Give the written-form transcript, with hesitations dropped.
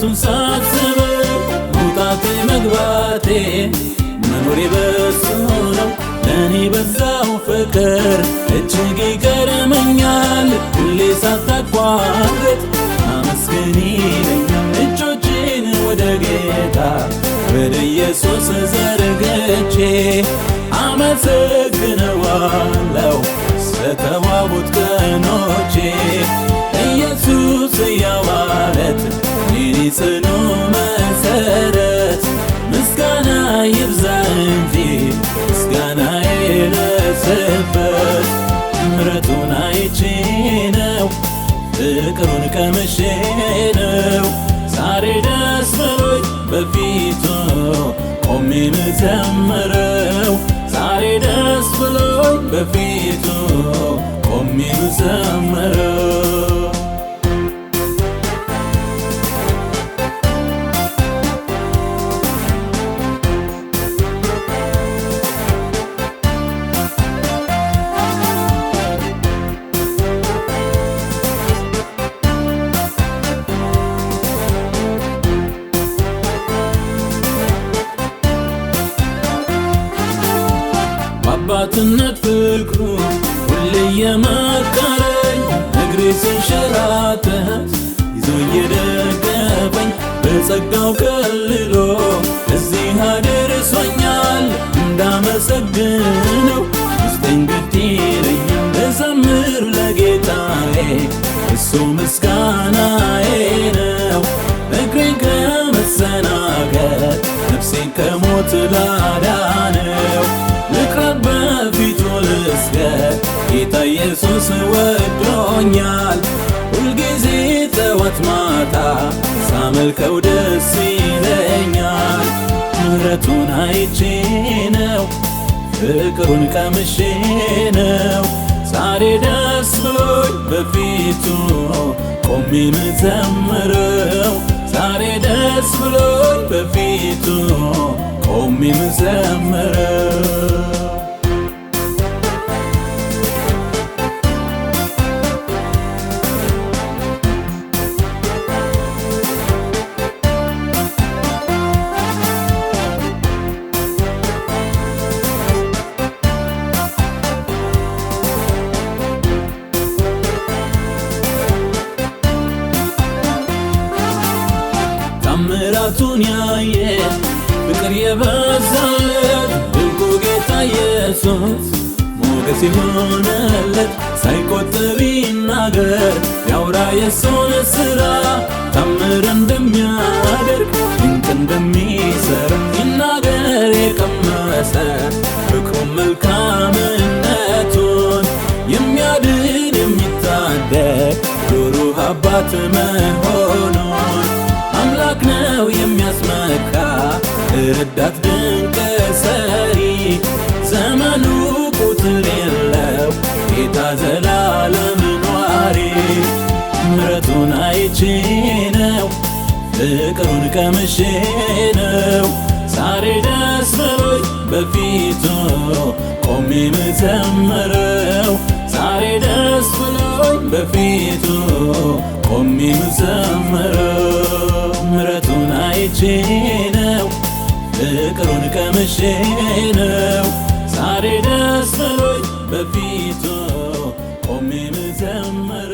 ምሕረቱን ሳስበው መውጣቴ መግባቴ መኖሬ በሱ ነው። ለእኔ በዛው ፍቅር እጅግ ይገርመኛል። ሁሌ ሳታቋርጥ አመስግን ይለኛል። እጆቼን ወደ ጌታ ወደ ኢየሱስ ዘርግቼ አመሰግነዋለሁ ስለተዋቡት ቀኖቼ። ኢየሱስ ሕያው ዓለት የኔ ጽኑ መሠረት ምስጋና ይብዛ እንጂ ምስጋና ይነስበት። ምሕረቱን አይቼ ነው ፍቅሩን ቀምሼ ነው ዛሬ ደስ ብሎኝ በፊቱ ቆሜ ምዘምረው። ዛሬ ደስ ብሎኝ በፊቱ ቆሜ ምዘምረው። አባትነት ፍቅሩ ሁሌ የመከረኝ እግሬ ሲንሸራተት ይዞ እየደገፈኝ በጸጋው ከልሎ እዚህ አድርሶኛል። እንዳመሰግነው ውስጤን ግድ ይለኛል። ልዘምር ለጌታዬ እሱ ምስጋናዬ ነው። እግሬን ከመሰናከል ነፍሴን ከሞት ላዳነው ልቅረብ በፊቱ ልስገድ ጌታ ኢየሱስ ወዶኛል። ሁልጊዜ ጠዋት ማታ ሳመልከው ደስ ይለኛል። ምሕረቱን አይቼ ነው ፍቅሩን ቀምሼ ነው ዛሬ ደስ ብሎኝ በፊቱ ቆሜ ምዘምረው። ዛሬ ደስ ብሎኝ በፊቱ ቆሜ ምዘምረው። ታምራቱን ያየ ፍቅር የበዛለት ድንቁ ጌታ ኢየሱስ ሞገስ የሆነለት ሳይቆጥብ ይናገር ያውራ የሱን ሥራ። ታምር እንደሚያደርግ ድንቅ እንደሚሠራ ይናገር የቀመሰ ፍቅሩን መልካምነቱን የሚያድን የሚታደግ ሩሩህ አባት መሆኑን አምላክ ነው የሚያስመካ ረዳት ድንቅ ሰሪ ዘመኑ ቁጥር የለው ጌታ ዘላለም ኗሪ። ምሕረቱን አይቼ ነው ፍቅሩን ቀምሼ ነው ዛሬ ደስ ብሎኝ በፊቱ ቆሜ ምዘምረው። ዛሬ ደስ ብሎኝ በፊቱ ቆሜ ምዘምረው። ምሕረቱን አይቼ ነው ፍቅሩን ቀምሼ ነው ዛሬ ደስ ብሎኝ በፊቱ ቆሜ ምዘምረው።